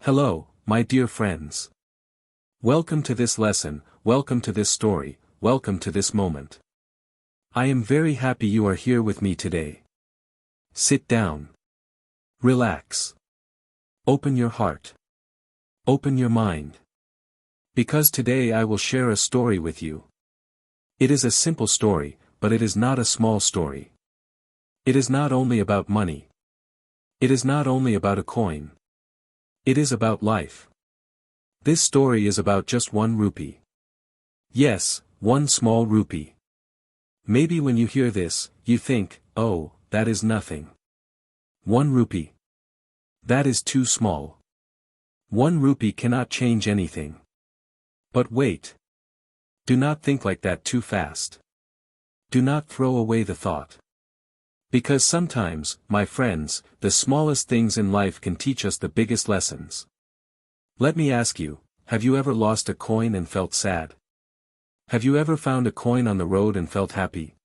Hello, my dear friends. Welcome to this lesson, welcome to this story, welcome to this moment. I am very happy you are here with me today. Sit down. Relax. Open your heart. Open your mind. Because today I will share a story with you. It is a simple story, but it is not a small story. It is not only about money. It is not only about a coin. It is about life. This story is about just 1 rupee. Yes, 1 small rupee. Maybe when you hear this, you think, oh, that is nothing. 1 rupee. That is too small. 1 rupee cannot change anything. But wait. Do not think like that too fast. Do not throw away the thought. Because sometimes, my friends, the smallest things in life can teach us the biggest lessons. Let me ask you, have you ever lost a coin and felt sad? Have you ever found a coin on the road and felt happy?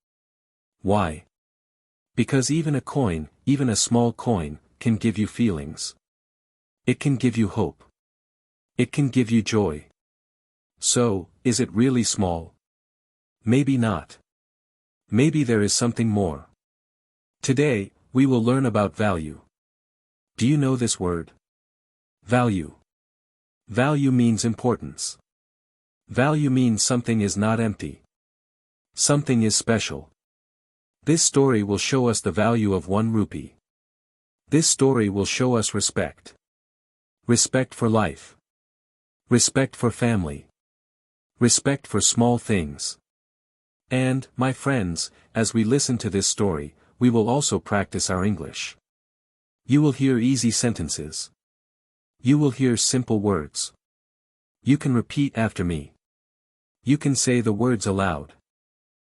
Why? Because even a coin, even a small coin, can give you feelings. It can give you hope. It can give you joy. So, is it really small? Maybe not. Maybe there is something more. Today, we will learn about value. Do you know this word? Value. Value means importance. Value means something is not empty. Something is special. This story will show us the value of 1 rupee. This story will show us respect. Respect for life. Respect for family. Respect for small things. And, my friends, as we listen to this story, we will also practice our English. You will hear easy sentences. You will hear simple words. You can repeat after me. You can say the words aloud.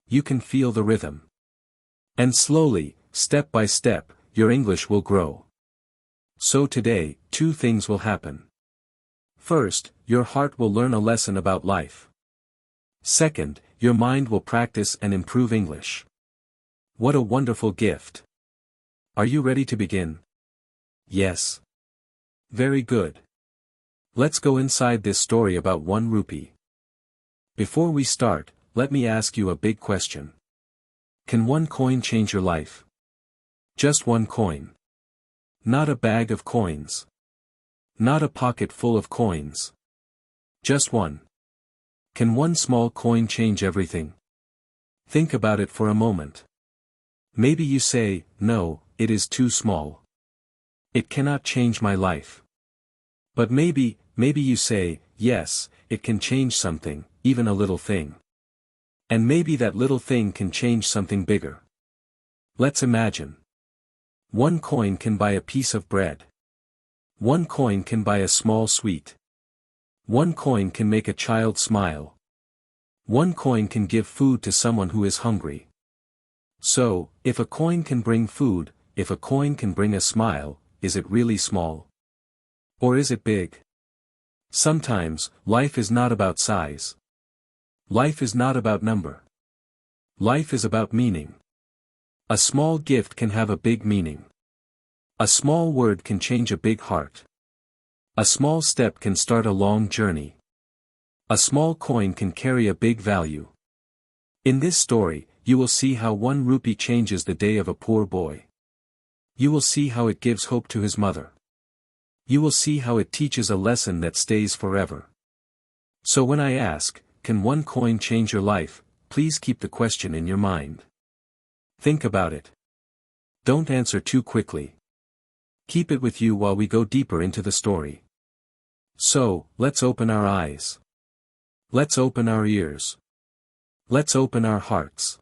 You can feel the rhythm. And slowly, step by step, your English will grow. So today, 2 things will happen. First, your heart will learn a lesson about life. Second, your mind will practice and improve English. What a wonderful gift. Are you ready to begin? Yes. Very good. Let's go inside this story about 1 rupee. Before we start, let me ask you a big question. Can 1 coin change your life? Just 1 coin. Not a bag of coins. Not a pocket full of coins. Just 1. Can 1 small coin change everything? Think about it for a moment. Maybe you say, no, it is too small. It cannot change my life. But maybe you say, yes, it can change something, even a little thing. And maybe that little thing can change something bigger. Let's imagine. 1 coin can buy a piece of bread. 1 coin can buy a small sweet. 1 coin can make a child smile. 1 coin can give food to someone who is hungry. So, if a coin can bring food, if a coin can bring a smile, is it really small? Or is it big? Sometimes, life is not about size. Life is not about number. Life is about meaning. A small gift can have a big meaning. A small word can change a big heart. A small step can start a long journey. A small coin can carry a big value. In this story, you will see how 1 rupee changes the day of a poor boy. You will see how it gives hope to his mother. You will see how it teaches a lesson that stays forever. So when I ask, can 1 coin change your life, please keep the question in your mind. Think about it. Don't answer too quickly. Keep it with you while we go deeper into the story. So, let's open our eyes. Let's open our ears. Let's open our hearts.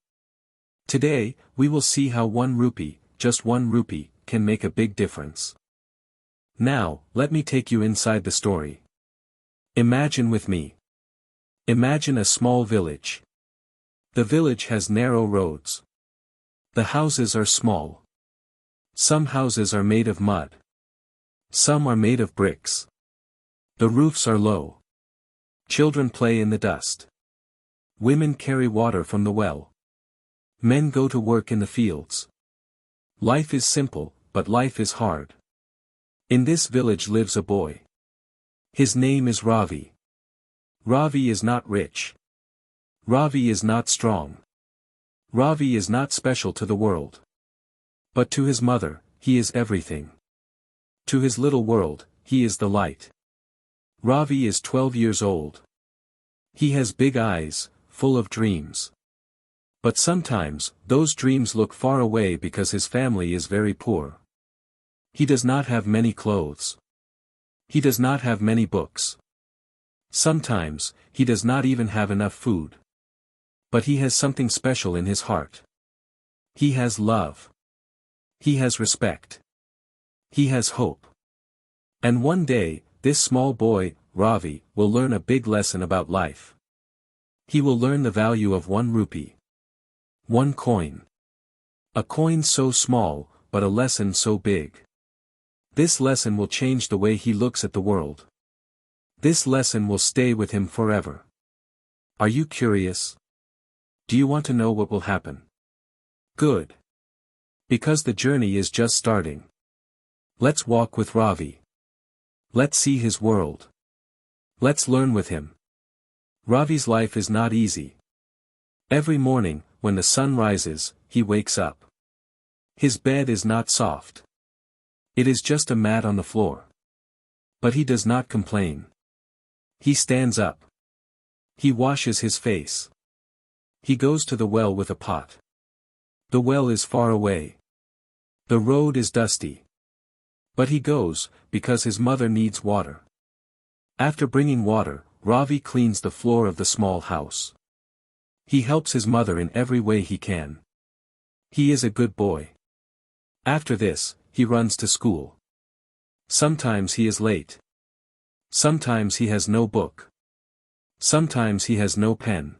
Today, we will see how 1 rupee, just 1 rupee, can make a big difference. Now, let me take you inside the story. Imagine with me. Imagine a small village. The village has narrow roads. The houses are small. Some houses are made of mud. Some are made of bricks. The roofs are low. Children play in the dust. Women carry water from the well. Men go to work in the fields. Life is simple, but life is hard. In this village lives a boy. His name is Ravi. Ravi is not rich. Ravi is not strong. Ravi is not special to the world. But to his mother, he is everything. To his little world, he is the light. Ravi is 12 years old. He has big eyes, full of dreams. But sometimes, those dreams look far away because his family is very poor. He does not have many clothes. He does not have many books. Sometimes, he does not even have enough food. But he has something special in his heart. He has love. He has respect. He has hope. And one day, this small boy, Ravi, will learn a big lesson about life. He will learn the value of 1 rupee. 1 coin. A coin so small, but a lesson so big. This lesson will change the way he looks at the world. This lesson will stay with him forever. Are you curious? Do you want to know what will happen? Good. Because the journey is just starting. Let's walk with Ravi. Let's see his world. Let's learn with him. Ravi's life is not easy. Every morning, when the sun rises, he wakes up. His bed is not soft. It is just a mat on the floor. But he does not complain. He stands up. He washes his face. He goes to the well with a pot. The well is far away. The road is dusty. But he goes, because his mother needs water. After bringing water, Ravi cleans the floor of the small house. He helps his mother in every way he can. He is a good boy. After this, he runs to school. Sometimes he is late. Sometimes he has no book. Sometimes he has no pen.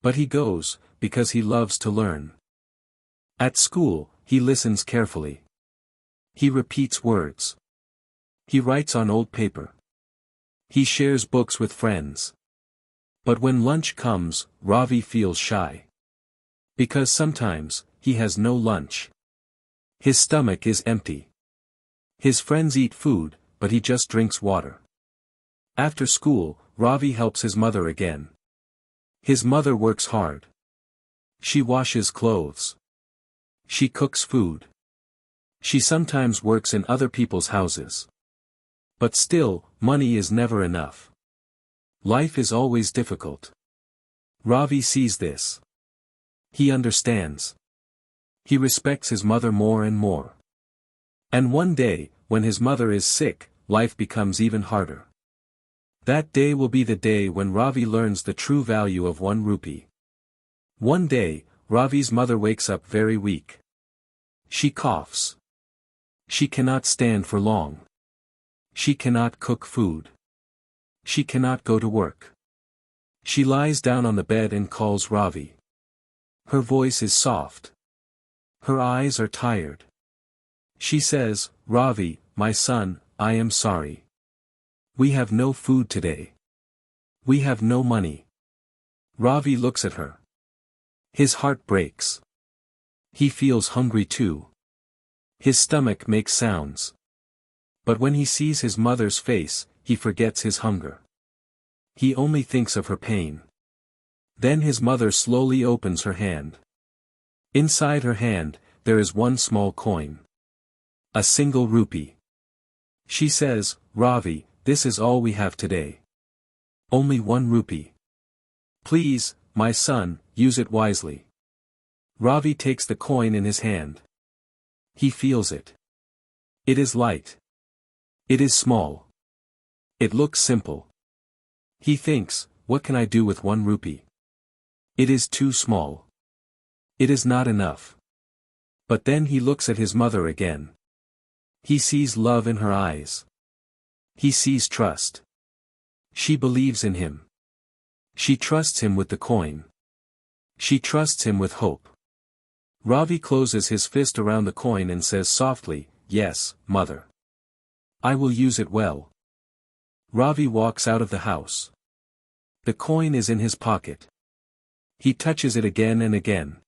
But he goes, because he loves to learn. At school, he listens carefully. He repeats words. He writes on old paper. He shares books with friends. But when lunch comes, Ravi feels shy. Because sometimes, he has no lunch. His stomach is empty. His friends eat food, but he just drinks water. After school, Ravi helps his mother again. His mother works hard. She washes clothes. She cooks food. She sometimes works in other people's houses. But still, money is never enough. Life is always difficult. Ravi sees this. He understands. He respects his mother more and more. And one day, when his mother is sick, life becomes even harder. That day will be the day when Ravi learns the true value of 1 rupee. One day, Ravi's mother wakes up very weak. She coughs. She cannot stand for long. She cannot cook food. She cannot go to work. She lies down on the bed and calls Ravi. Her voice is soft. Her eyes are tired. She says, "Ravi, my son, I am sorry. We have no food today. We have no money." Ravi looks at her. His heart breaks. He feels hungry too. His stomach makes sounds. But when he sees his mother's face, he forgets his hunger. He only thinks of her pain. Then his mother slowly opens her hand. Inside her hand, there is 1 small coin. A single rupee. She says, "Ravi, this is all we have today. Only 1 rupee. Please, my son, use it wisely." Ravi takes the coin in his hand. He feels it. It is light. It is small. It looks simple. He thinks, what can I do with 1 rupee? It is too small. It is not enough. But then he looks at his mother again. He sees love in her eyes. He sees trust. She believes in him. She trusts him with the coin. She trusts him with hope. Ravi closes his fist around the coin and says softly, "Yes, mother. I will use it well." Ravi walks out of the house. The coin is in his pocket. He touches it again and again.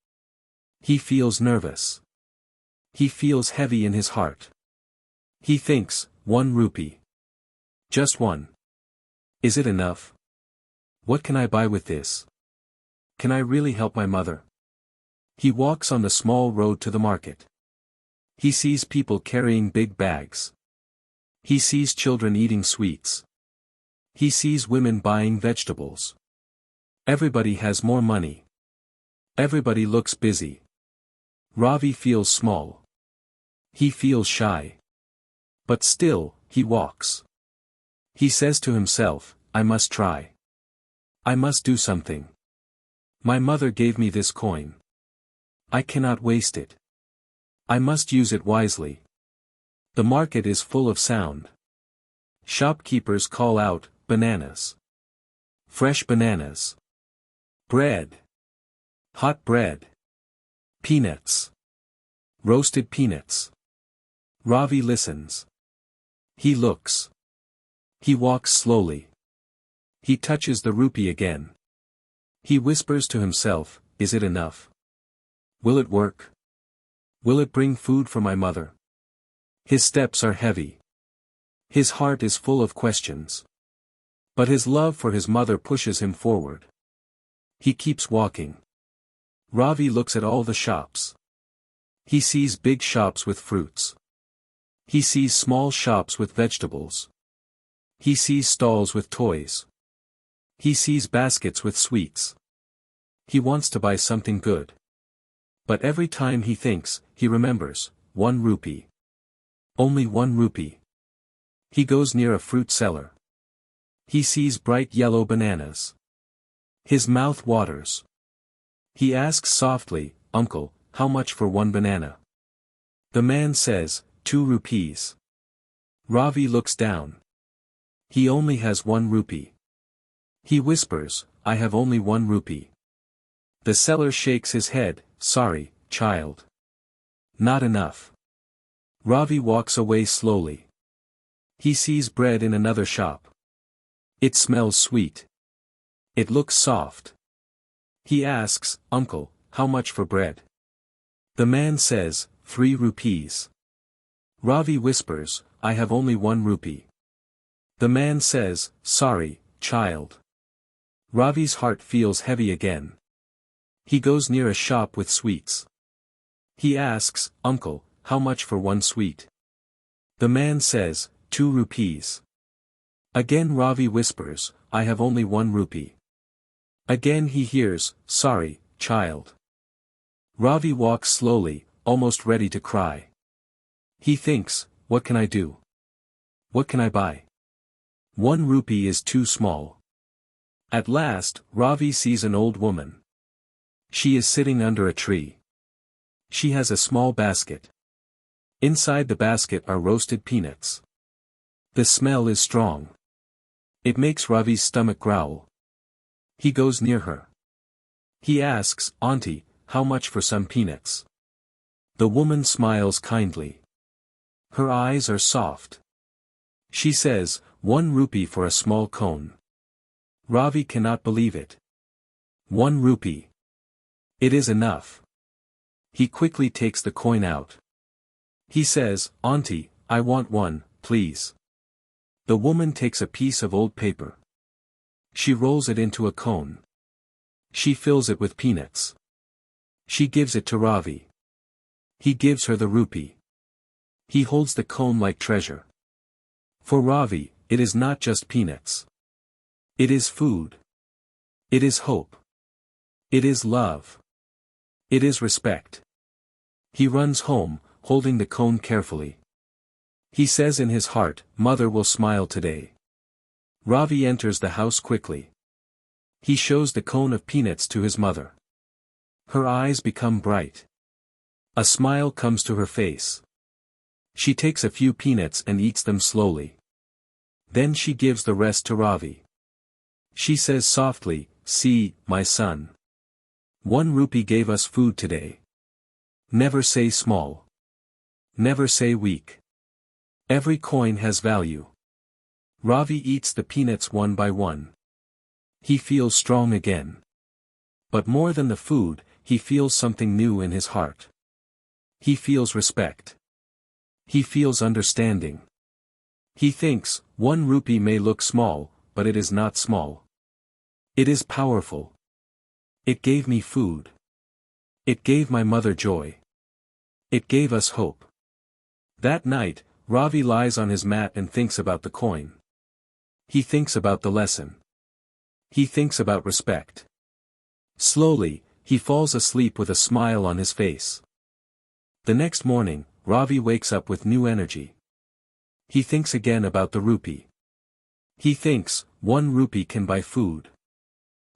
He feels nervous. He feels heavy in his heart. He thinks, 1 rupee. Just 1. Is it enough? What can I buy with this? Can I really help my mother? He walks on the small road to the market. He sees people carrying big bags. He sees children eating sweets. He sees women buying vegetables. Everybody has more money. Everybody looks busy. Ravi feels small. He feels shy. But still, he walks. He says to himself, I must try. I must do something. My mother gave me this coin. I cannot waste it. I must use it wisely. The market is full of sound. Shopkeepers call out, bananas. Fresh bananas. Bread. Hot bread. Peanuts. Roasted peanuts. Ravi listens. He looks. He walks slowly. He touches the rupee again. He whispers to himself, is it enough? Will it work? Will it bring food for my mother? His steps are heavy. His heart is full of questions. But his love for his mother pushes him forward. He keeps walking. Ravi looks at all the shops. He sees big shops with fruits. He sees small shops with vegetables. He sees stalls with toys. He sees baskets with sweets. He wants to buy something good. But every time he thinks, he remembers, 1 rupee. Only 1 rupee. He goes near a fruit seller. He sees bright yellow bananas. His mouth waters. He asks softly, Uncle, how much for 1 banana? The man says, 2 rupees. Ravi looks down. He only has 1 rupee. He whispers, I have only 1 rupee. The seller shakes his head, sorry, child. Not enough. Ravi walks away slowly. He sees bread in another shop. It smells sweet. It looks soft. He asks, Uncle, how much for bread? The man says, 3 rupees. Ravi whispers, I have only 1 rupee. The man says, sorry, child. Ravi's heart feels heavy again. He goes near a shop with sweets. He asks, Uncle, how much for 1 sweet? The man says, 2 rupees. Again Ravi whispers, I have only 1 rupee. Again he hears, sorry, child. Ravi walks slowly, almost ready to cry. He thinks, what can I do? What can I buy? 1 rupee is too small. At last, Ravi sees an old woman. She is sitting under a tree. She has a small basket. Inside the basket are roasted peanuts. The smell is strong. It makes Ravi's stomach growl. He goes near her. He asks, Auntie, how much for some peanuts? The woman smiles kindly. Her eyes are soft. She says, 1 rupee for a small cone. Ravi cannot believe it. 1 rupee. It is enough. He quickly takes the coin out. He says, Auntie, I want 1, please. The woman takes a piece of old paper. She rolls it into a cone. She fills it with peanuts. She gives it to Ravi. He gives her the rupee. He holds the cone like treasure. For Ravi, it is not just peanuts. It is food. It is hope. It is love. It is respect. He runs home, holding the cone carefully. He says in his heart, Mother will smile today. Ravi enters the house quickly. He shows the cone of peanuts to his mother. Her eyes become bright. A smile comes to her face. She takes a few peanuts and eats them slowly. Then she gives the rest to Ravi. She says softly, See, my son. 1 rupee gave us food today. Never say small. Never say weak. Every coin has value. Ravi eats the peanuts one by one. He feels strong again. But more than the food, he feels something new in his heart. He feels respect. He feels understanding. He thinks, 1 rupee may look small, but it is not small. It is powerful. It gave me food. It gave my mother joy. It gave us hope. That night, Ravi lies on his mat and thinks about the coin. He thinks about the lesson. He thinks about respect. Slowly, he falls asleep with a smile on his face. The next morning, Ravi wakes up with new energy. He thinks again about the rupee. He thinks, 1 rupee can buy food.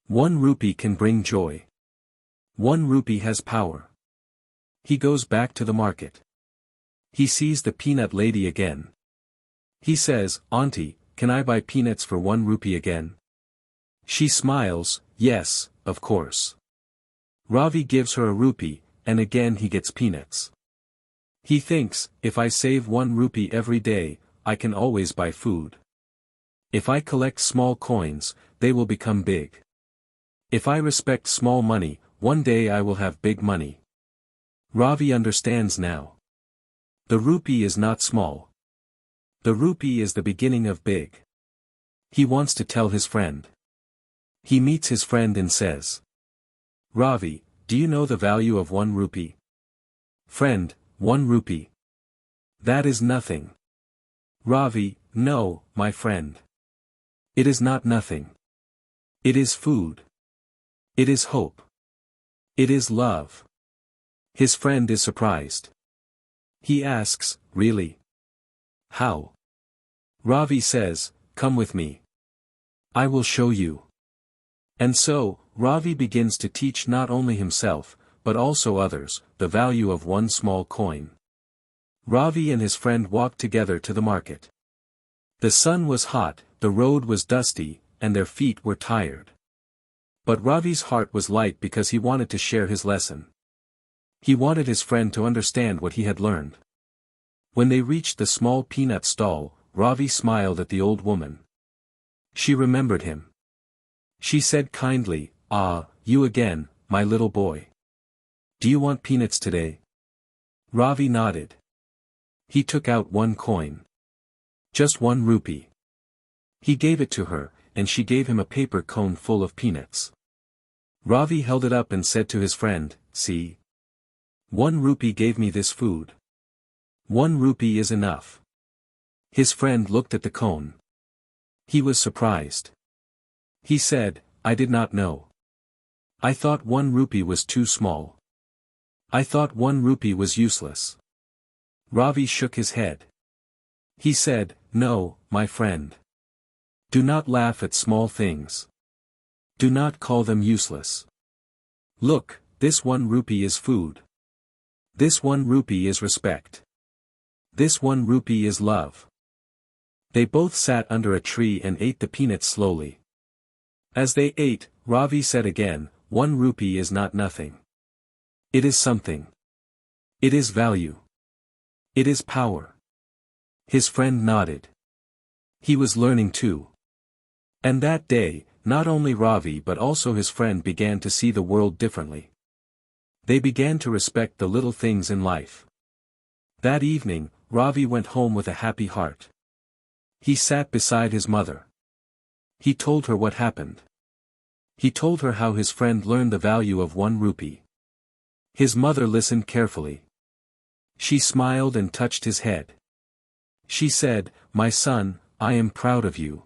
1 rupee can bring joy. 1 rupee has power. He goes back to the market. He sees the peanut lady again. He says, "Auntie, can I buy peanuts for 1 rupee again?" She smiles, "Yes, of course." Ravi gives her a rupee, and again he gets peanuts. He thinks, if I save 1 rupee every day, I can always buy food. If I collect small coins, they will become big. If I respect small money, one day I will have big money. Ravi understands now. The rupee is not small. The rupee is the beginning of big. He wants to tell his friend. He meets his friend and says, "Ravi, do you know the value of 1 rupee?" "Friend, 1 rupee. That is nothing." "Ravi, no, my friend. It is not nothing. It is food. It is hope. It is love." His friend is surprised. He asks, "Really? How?" Ravi says, "Come with me. I will show you." And so, Ravi begins to teach not only himself, but also others, the value of 1 small coin. Ravi and his friend walked together to the market. The sun was hot, the road was dusty, and their feet were tired. But Ravi's heart was light because he wanted to share his lesson. He wanted his friend to understand what he had learned. When they reached the small peanut stall, Ravi smiled at the old woman. She remembered him. She said kindly, "Ah, you again, my little boy. Do you want peanuts today?" Ravi nodded. He took out 1 coin. Just 1 rupee. He gave it to her, and she gave him a paper cone full of peanuts. Ravi held it up and said to his friend, "See? 1 rupee gave me this food. 1 rupee is enough." His friend looked at the cone. He was surprised. He said, "I did not know. I thought 1 rupee was too small. I thought 1 rupee was useless." Ravi shook his head. He said, "No, my friend. Do not laugh at small things. Do not call them useless. Look, this 1 rupee is food. This 1 rupee is respect. This 1 rupee is love." They both sat under a tree and ate the peanuts slowly. As they ate, Ravi said again, "1 rupee is not nothing. It is something. It is value. It is power." His friend nodded. He was learning too. And that day, not only Ravi but also his friend began to see the world differently. They began to respect the little things in life. That evening, Ravi went home with a happy heart. He sat beside his mother. He told her what happened. He told her how his friend learned the value of 1 rupee. His mother listened carefully. She smiled and touched his head. She said, "My son, I am proud of you.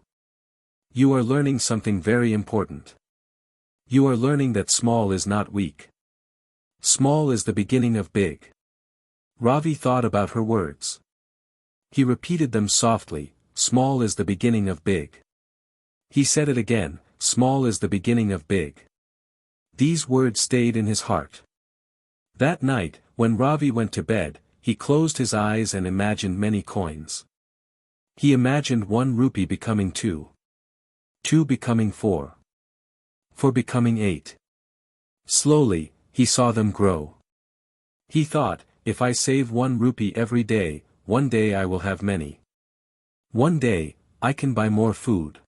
You are learning something very important. You are learning that small is not weak. Small is the beginning of big." Ravi thought about her words. He repeated them softly, "Small is the beginning of big." He said it again, "Small is the beginning of big." These words stayed in his heart. That night, when Ravi went to bed, he closed his eyes and imagined many coins. He imagined 1 rupee becoming 2. 2 becoming 4. 4 becoming 8. Slowly, he saw them grow. He thought, if I save 1 rupee every day, one day I will have many. One day, I can buy more food.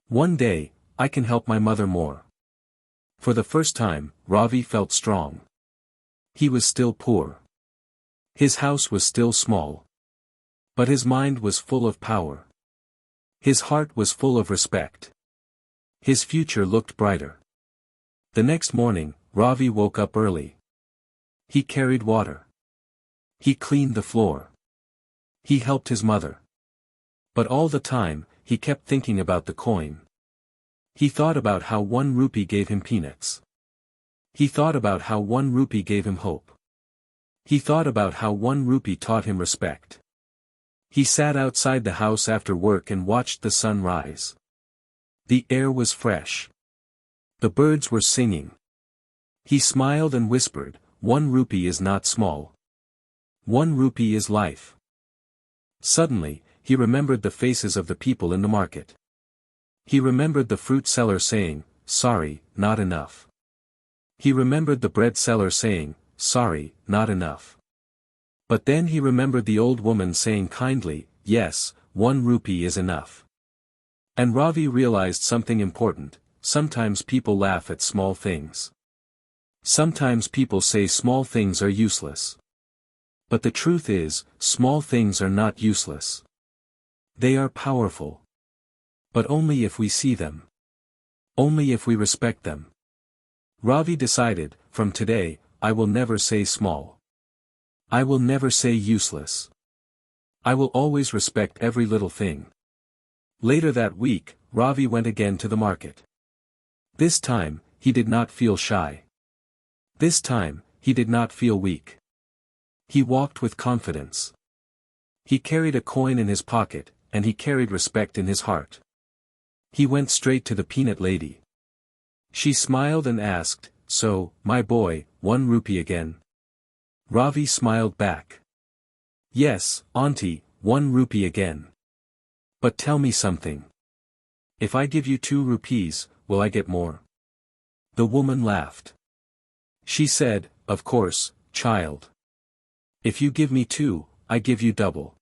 One day, I can help my mother more. For the first time, Ravi felt strong. He was still poor. His house was still small. But his mind was full of power. His heart was full of respect. His future looked brighter. The next morning, Ravi woke up early. He carried water. He cleaned the floor. He helped his mother. But all the time, he kept thinking about the coin. He thought about how 1 rupee gave him peanuts. He thought about how 1 rupee gave him hope. He thought about how 1 rupee taught him respect. He sat outside the house after work and watched the sun rise. The air was fresh. The birds were singing. He smiled and whispered, 1 rupee is not small. 1 rupee is life. Suddenly, he remembered the faces of the people in the market. He remembered the fruit seller saying, sorry, not enough. He remembered the bread seller saying, sorry, not enough. But then he remembered the old woman saying kindly, yes, 1 rupee is enough. And Ravi realized something important: sometimes people laugh at small things. Sometimes people say small things are useless. But the truth is, small things are not useless. They are powerful. But only if we see them. Only if we respect them. Ravi decided, from today, I will never say small. I will never say useless. I will always respect every little thing. Later that week, Ravi went again to the market. This time, he did not feel shy. This time, he did not feel weak. He walked with confidence. He carried a coin in his pocket, and he carried respect in his heart. He went straight to the peanut lady. She smiled and asked, so, my boy, 1 rupee again? Ravi smiled back. Yes, auntie, 1 rupee again. But tell me something. If I give you 2 rupees, will I get more? The woman laughed. She said, of course, child. If you give me 2, I give you double.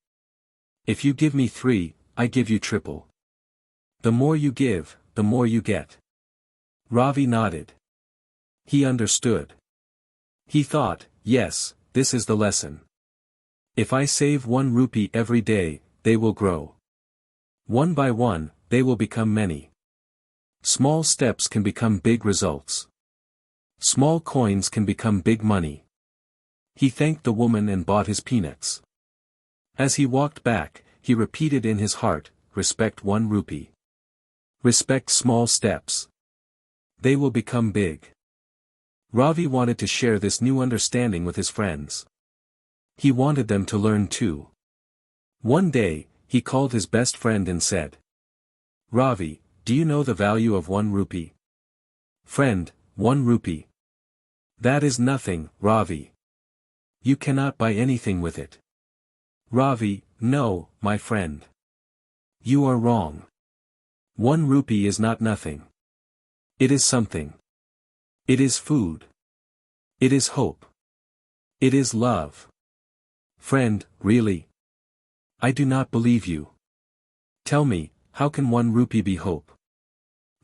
If you give me 3, I give you triple. The more you give, the more you get. Ravi nodded. He understood. He thought, yes, this is the lesson. If I save 1 rupee every day, they will grow. One by one, they will become many. Small steps can become big results. Small coins can become big money. He thanked the woman and bought his peanuts. As he walked back, he repeated in his heart, respect 1 rupee. Respect small steps. They will become big. Ravi wanted to share this new understanding with his friends. He wanted them to learn too. One day, he called his best friend and said, Ravi, do you know the value of 1 rupee? Friend, 1 rupee. That is nothing, Ravi. You cannot buy anything with it. Ravi, no, my friend. You are wrong. 1 rupee is not nothing. It is something. It is food. It is hope. It is love. Friend, really? I do not believe you. Tell me, how can 1 rupee be hope?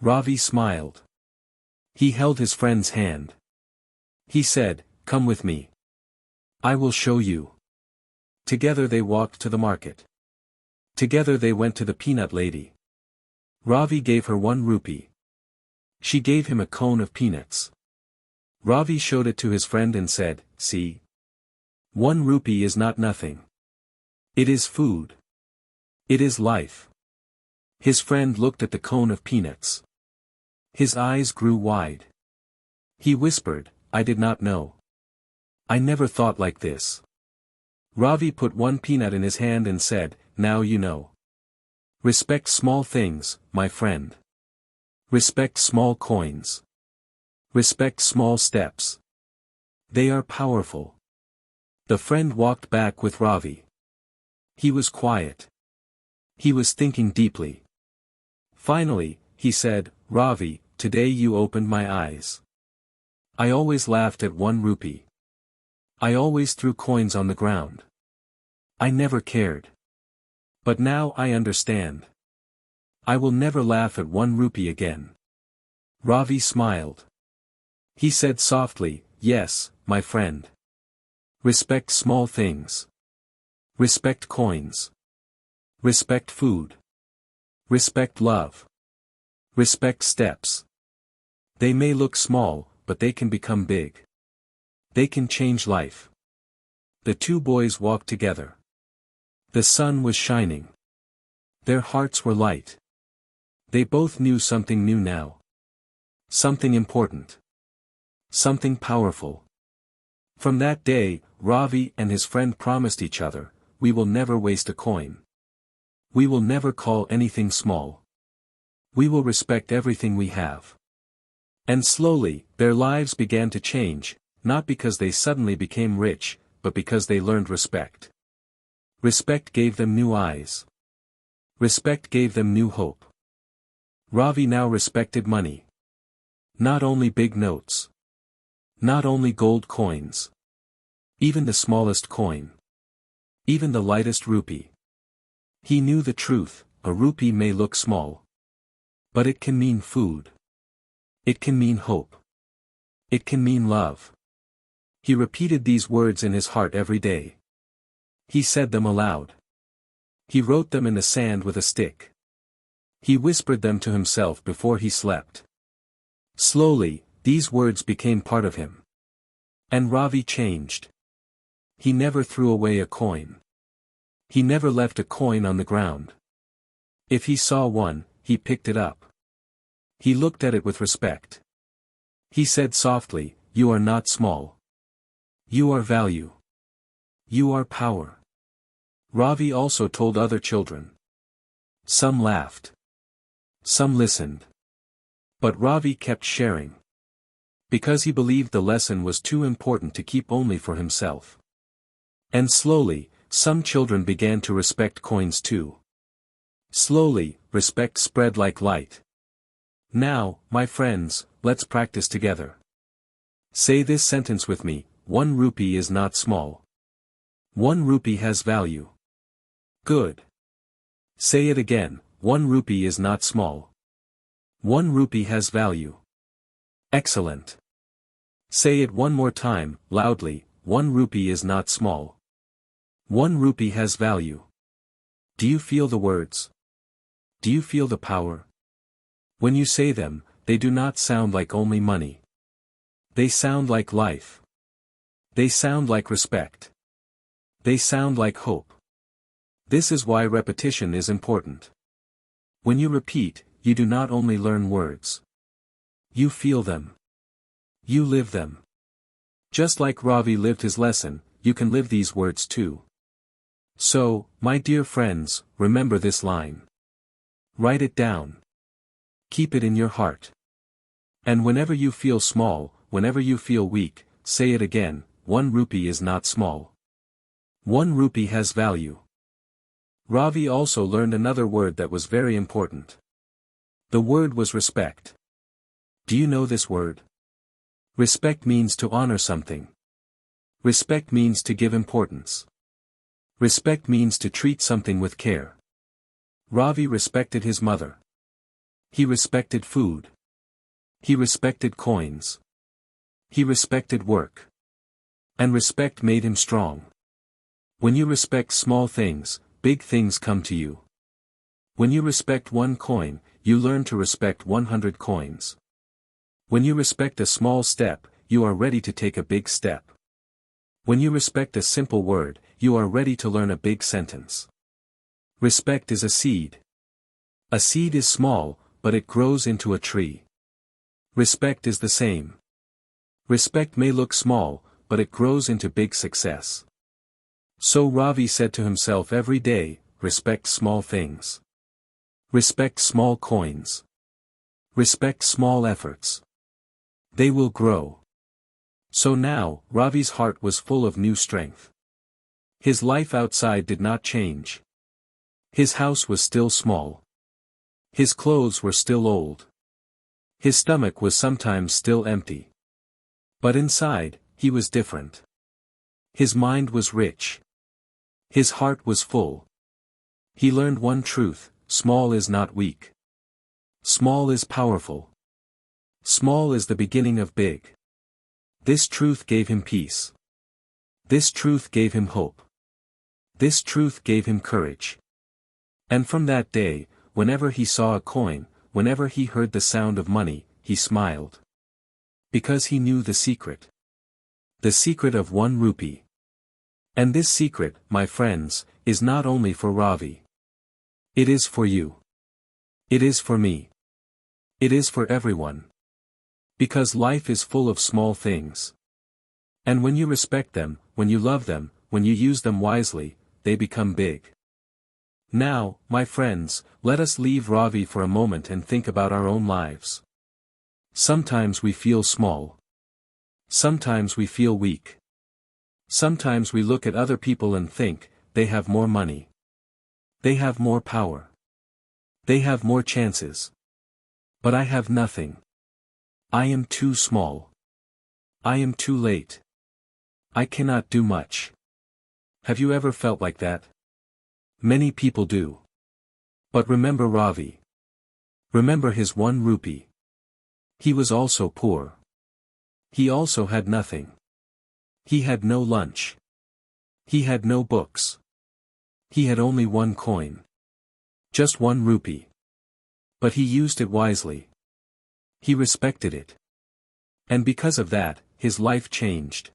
Ravi smiled. He held his friend's hand. He said, come with me. I will show you. Together they walked to the market. Together they went to the peanut lady. Ravi gave her 1 rupee. She gave him a cone of peanuts. Ravi showed it to his friend and said, see? 1 rupee is not nothing. It is food. It is life. His friend looked at the cone of peanuts. His eyes grew wide. He whispered, I did not know. I never thought like this. Ravi put 1 peanut in his hand and said, now you know. Respect small things, my friend. Respect small coins. Respect small steps. They are powerful. The friend walked back with Ravi. He was quiet. He was thinking deeply. Finally, he said, Ravi, today you opened my eyes. I always laughed at 1 rupee. I always threw coins on the ground. I never cared. But now I understand. I will never laugh at 1 rupee again. Ravi smiled. He said softly, yes, my friend. Respect small things. Respect coins. Respect food. Respect love. Respect steps. They may look small, but they can become big. They can change life. The two boys walked together. The sun was shining. Their hearts were light. They both knew something new now. Something important. Something powerful. From that day, Ravi and his friend promised each other, "We will never waste a coin. We will never call anything small. We will respect everything we have." And slowly, their lives began to change, not because they suddenly became rich, but because they learned respect. Respect gave them new eyes. Respect gave them new hope. Ravi now respected money. Not only big notes. Not only gold coins. Even the smallest coin. Even the lightest rupee. He knew the truth, a rupee may look small. But it can mean food. It can mean hope. It can mean love. He repeated these words in his heart every day. He said them aloud. He wrote them in the sand with a stick. He whispered them to himself before he slept. Slowly, these words became part of him. And Ravi changed. He never threw away a coin. He never left a coin on the ground. If he saw one, he picked it up. He looked at it with respect. He said softly, "You are not small. You are value. You are power." Ravi also told other children. Some laughed. Some listened. But Ravi kept sharing. Because he believed the lesson was too important to keep only for himself. And slowly, some children began to respect coins too. Slowly, respect spread like light. Now, my friends, let's practice together. Say this sentence with me: 1 rupee is not small. 1 rupee has value. Good. Say it again: 1 rupee is not small. 1 rupee has value. Excellent. Say it one more time, loudly: 1 rupee is not small. 1 rupee has value. Do you feel the words? Do you feel the power? When you say them, they do not sound like only money. They sound like life. They sound like respect. They sound like hope. This is why repetition is important. When you repeat, you do not only learn words. You feel them. You live them. Just like Ravi lived his lesson, you can live these words too. So, my dear friends, remember this line. Write it down. Keep it in your heart. And whenever you feel small, whenever you feel weak, say it again: 1 rupee is not small. 1 rupee has value. Ravi also learned another word that was very important. The word was respect. Do you know this word? Respect means to honor something. Respect means to give importance. Respect means to treat something with care. Ravi respected his mother. He respected food. He respected coins. He respected work. And respect made him strong. When you respect small things, big things come to you. When you respect 1 coin, you learn to respect 100 coins. When you respect a small step, you are ready to take a big step. When you respect a simple word, you are ready to learn a big sentence. Respect is a seed. A seed is small, but it grows into a tree. Respect is the same. Respect may look small, but it grows into big success. So Ravi said to himself every day, respect small things. Respect small coins. Respect small efforts. They will grow. So now, Ravi's heart was full of new strength. His life outside did not change. His house was still small. His clothes were still old. His stomach was sometimes still empty. But inside, he was different. His mind was rich. His heart was full. He learned one truth: small is not weak. Small is powerful. Small is the beginning of big. This truth gave him peace. This truth gave him hope. This truth gave him courage. And from that day, whenever he saw a coin, whenever he heard the sound of money, he smiled. Because he knew the secret. The secret of 1 rupee. And this secret, my friends, is not only for Ravi. It is for you. It is for me. It is for everyone. Because life is full of small things. And when you respect them, when you love them, when you use them wisely, they become big. Now, my friends, let us leave Ravi for a moment and think about our own lives. Sometimes we feel small. Sometimes we feel weak. Sometimes we look at other people and think, they have more money. They have more power. They have more chances. But I have nothing. I am too small. I am too late. I cannot do much. Have you ever felt like that? Many people do. But remember Ravi. Remember his 1 rupee. He was also poor. He also had nothing. He had no lunch. He had no books. He had only 1 coin. Just 1 rupee. But he used it wisely. He respected it. And because of that, his life changed.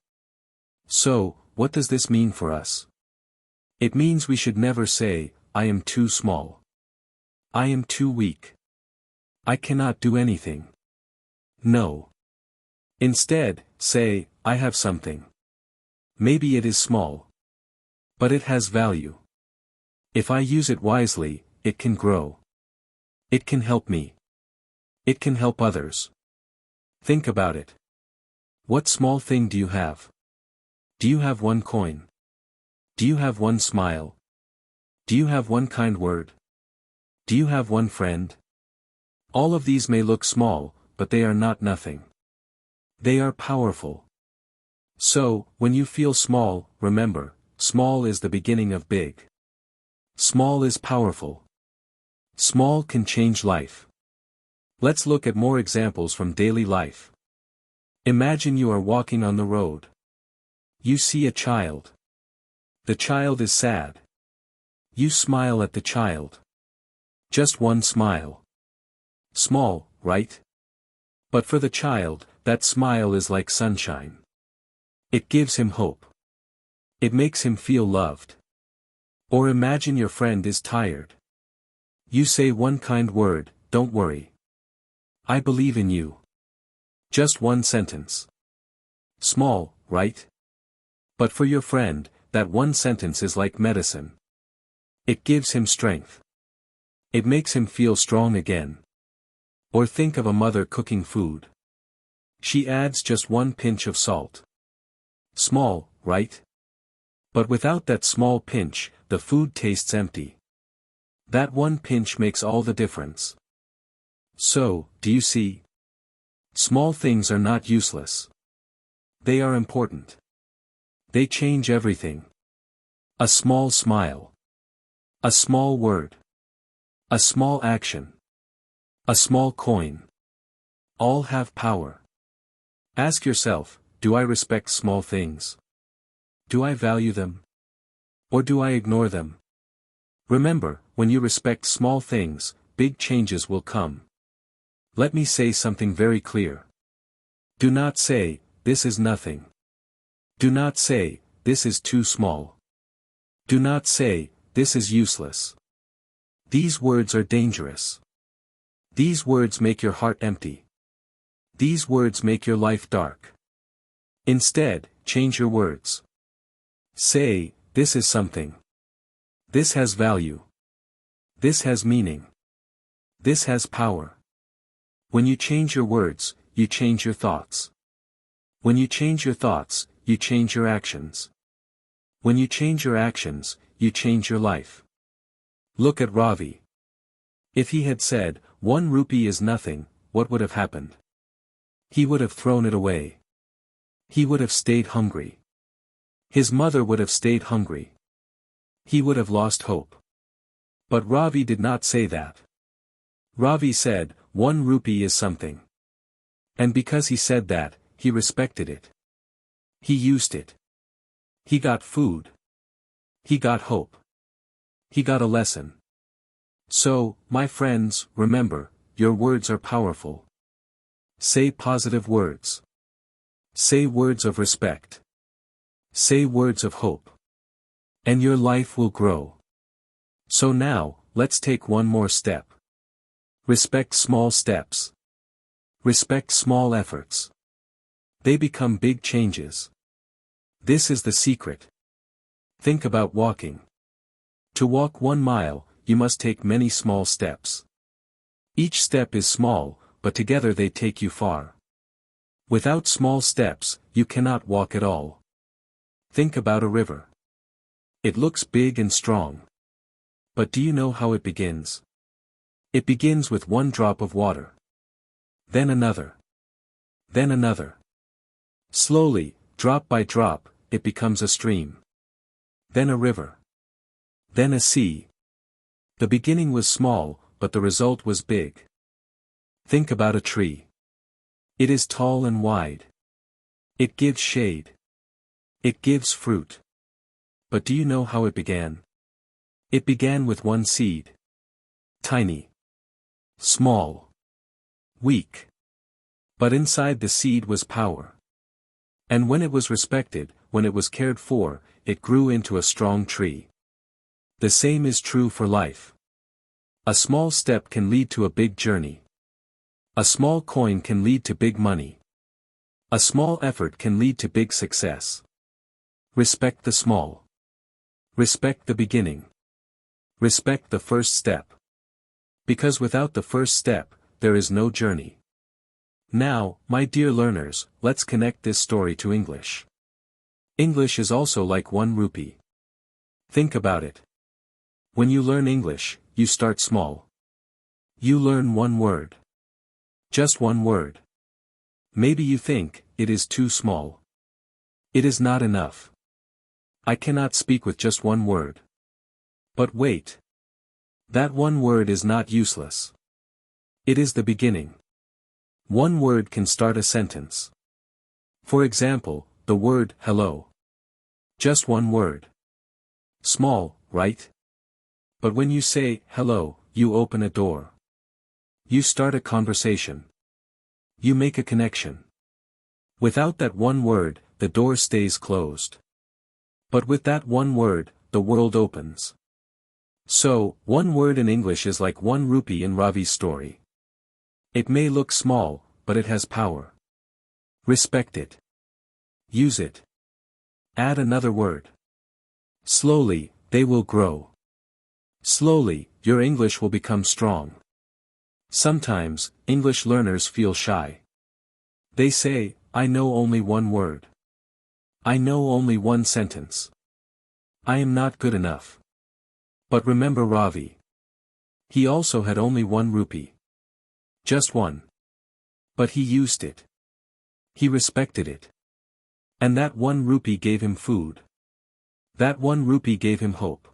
So, what does this mean for us? It means we should never say, I am too small. I am too weak. I cannot do anything. No. Instead, say, I have something. Maybe it is small. But it has value. If I use it wisely, it can grow. It can help me. It can help others. Think about it. What small thing do you have? Do you have 1 coin? Do you have 1 smile? Do you have 1 kind word? Do you have 1 friend? All of these may look small, but they are not nothing. They are powerful. So, when you feel small, remember, small is the beginning of big. Small is powerful. Small can change life. Let's look at more examples from daily life. Imagine you are walking on the road. You see a child. The child is sad. You smile at the child. Just 1 smile. Small, right? But for the child, that smile is like sunshine. It gives him hope. It makes him feel loved. Or imagine your friend is tired. You say 1 kind word, don't worry. I believe in you. Just 1 sentence. Small, right? But for your friend, that 1 sentence is like medicine. It gives him strength. It makes him feel strong again. Or think of a mother cooking food. She adds just 1 pinch of salt. Small, right? But without that small pinch, the food tastes empty. That 1 pinch makes all the difference. So, do you see? Small things are not useless. They are important. They change everything. A small smile. A small word. A small action. A small coin. All have power. Ask yourself, do I respect small things? Do I value them? Or do I ignore them? Remember, when you respect small things, big changes will come. Let me say something very clear. Do not say, this is nothing. Do not say, this is too small. Do not say, this is useless. These words are dangerous. These words make your heart empty. These words make your life dark. Instead, change your words. Say, this is something. This has value. This has meaning. This has power. When you change your words, you change your thoughts. When you change your thoughts, you change your actions. When you change your actions, you change your life. Look at Ravi. If he had said, 1 rupee is nothing, what would have happened? He would have thrown it away. He would have stayed hungry. His mother would have stayed hungry. He would have lost hope. But Ravi did not say that. Ravi said, 1 rupee is something. And because he said that, he respected it. He used it. He got food. He got hope. He got a lesson. So, my friends, remember, your words are powerful. Say positive words. Say words of respect. Say words of hope. And your life will grow. So now, let's take one more step. Respect small steps. Respect small efforts. They become big changes. This is the secret. Think about walking. To walk 1 mile, you must take many small steps. Each step is small, but together they take you far. Without small steps, you cannot walk at all. Think about a river. It looks big and strong. But do you know how it begins? It begins with 1 drop of water. Then another. Then another. Slowly, drop by drop, it becomes a stream. Then a river. Then a sea. The beginning was small, but the result was big. Think about a tree. It is tall and wide. It gives shade. It gives fruit. But do you know how it began? It began with 1 seed. Tiny. Small. Weak. But inside the seed was power. And when it was respected, when it was cared for, it grew into a strong tree. The same is true for life. A small step can lead to a big journey. A small coin can lead to big money. A small effort can lead to big success. Respect the small. Respect the beginning. Respect the first step. Because without the first step, there is no journey. Now, my dear learners, let's connect this story to English. English is also like 1 rupee. Think about it. When you learn English, you start small. You learn 1 word. Just 1 word. Maybe you think, it is too small. It is not enough. I cannot speak with just 1 word. But wait. That 1 word is not useless. It is the beginning. 1 word can start a sentence. For example, the word hello. Just 1 word. Small, right? But when you say hello, you open a door. You start a conversation. You make a connection. Without that 1 word, the door stays closed. But with that 1 word, the world opens. So, 1 word in English is like 1 rupee in Ravi's story. It may look small, but it has power. Respect it. Use it. Add another word. Slowly, they will grow. Slowly, your English will become strong. Sometimes, English learners feel shy. They say, I know only 1 word. I know only 1 sentence. I am not good enough. But remember Ravi. He also had only 1 rupee. Just 1. But he used it. He respected it. And that 1 rupee gave him food. That 1 rupee gave him hope.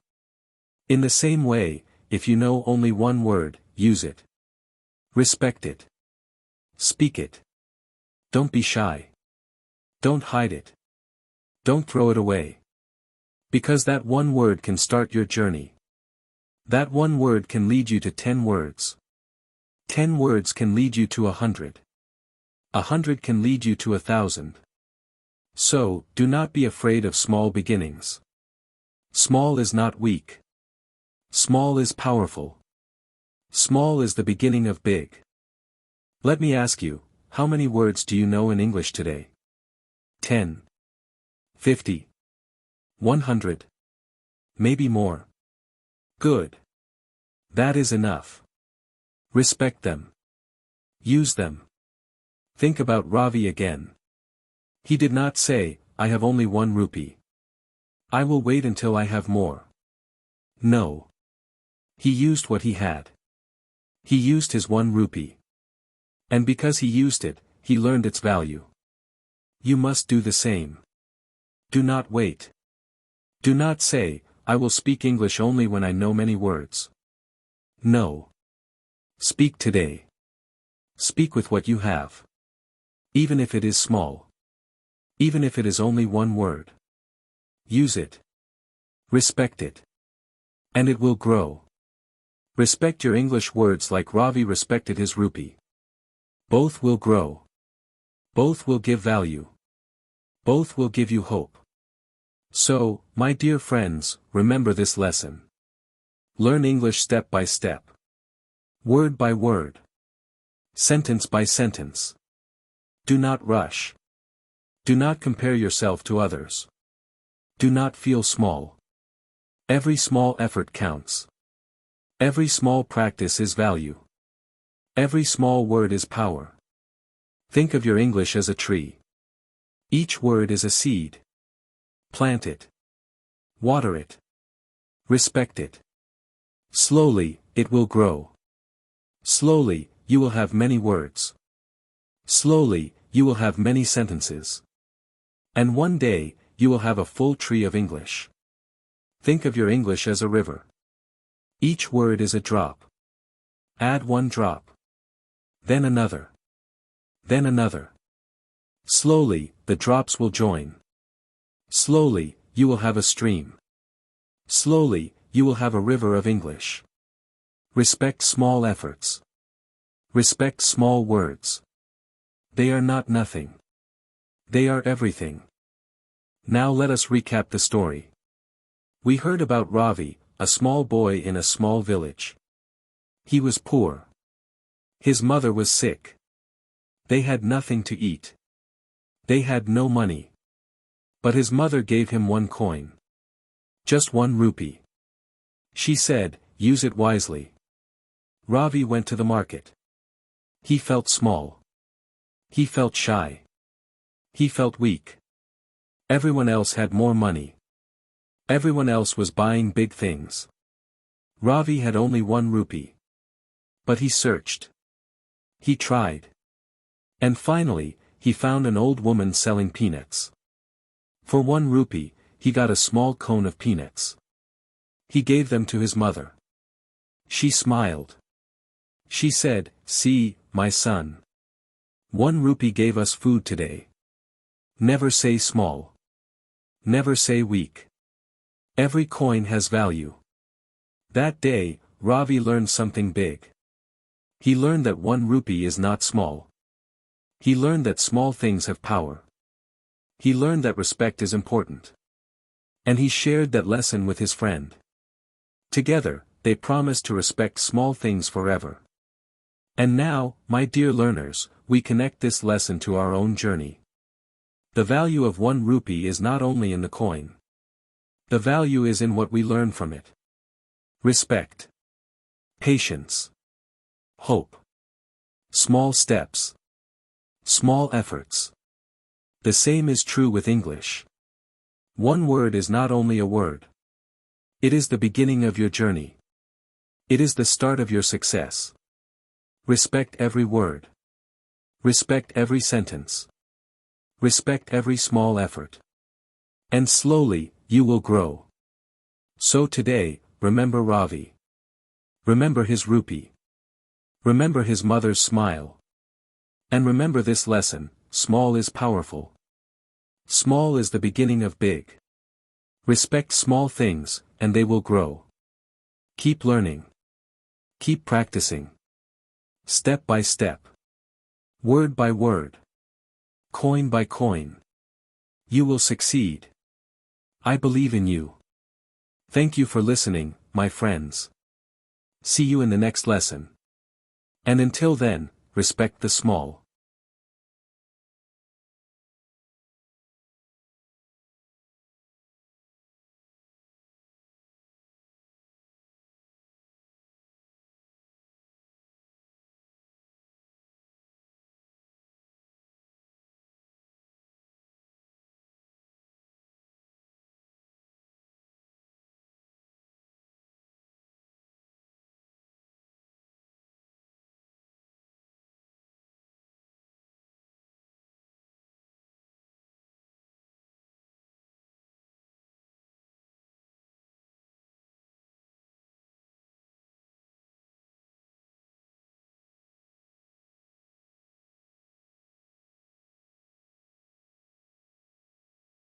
In the same way, if you know only 1 word, use it. Respect it. Speak it. Don't be shy. Don't hide it. Don't throw it away. Because that 1 word can start your journey. That 1 word can lead you to 10 words. 10 words can lead you to 100. 100 can lead you to 1,000. So, do not be afraid of small beginnings. Small is not weak. Small is powerful. Small is the beginning of big. Let me ask you, how many words do you know in English today? 10. 50. 100. Maybe more. Good. That is enough. Respect them. Use them. Think about Ravi again. He did not say, I have only 1 rupee. I will wait until I have more. No. He used what he had. He used his 1 rupee. And because he used it, he learned its value. You must do the same. Do not wait. Do not say, I will speak English only when I know many words. No. Speak today. Speak with what you have. Even if it is small. Even if it is only 1 word. Use it. Respect it. And it will grow. Respect your English words like Ravi respected his rupee. Both will grow. Both will give value. Both will give you hope. So, my dear friends, remember this lesson. Learn English step by step. Word by word. Sentence by sentence. Do not rush. Do not compare yourself to others. Do not feel small. Every small effort counts. Every small practice is value. Every small word is power. Think of your English as a tree. Each word is a seed. Plant it. Water it. Respect it. Slowly, it will grow. Slowly, you will have many words. Slowly, you will have many sentences. And one day, you will have a full tree of English. Think of your English as a river. Each word is a drop. Add one drop. Then another. Then another. Slowly, the drops will join. Slowly, you will have a stream. Slowly, you will have a river of English. Respect small efforts. Respect small words. They are not nothing. They are everything. Now let us recap the story. We heard about Ravi, a small boy in a small village. He was poor. His mother was sick. They had nothing to eat. They had no money. But his mother gave him one coin. Just 1 rupee. She said, use it wisely. Ravi went to the market. He felt small. He felt shy. He felt weak. Everyone else had more money. Everyone else was buying big things. Ravi had only 1 rupee. But he searched. He tried. And finally, he found an old woman selling peanuts. For 1 rupee, he got a small cone of peanuts. He gave them to his mother. She smiled. She said, see, my son. 1 rupee gave us food today. Never say small. Never say weak. Every coin has value. That day, Ravi learned something big. He learned that 1 rupee is not small. He learned that small things have power. He learned that respect is important. And he shared that lesson with his friend. Together, they promised to respect small things forever. And now, my dear learners, we connect this lesson to our own journey. The value of 1 rupee is not only in the coin. The value is in what we learn from it. Respect. Patience. Hope. Small steps. Small efforts. The same is true with English. 1 word is not only a word. It is the beginning of your journey. It is the start of your success. Respect every word. Respect every sentence. Respect every small effort. And slowly, you will grow. So today, remember Ravi. Remember his rupee. Remember his mother's smile. And remember this lesson, small is powerful. Small is the beginning of big. Respect small things, and they will grow. Keep learning. Keep practicing. Step by step. Word by word. Coin by coin. You will succeed. I believe in you. Thank you for listening, my friends. See you in the next lesson. And until then, respect the small.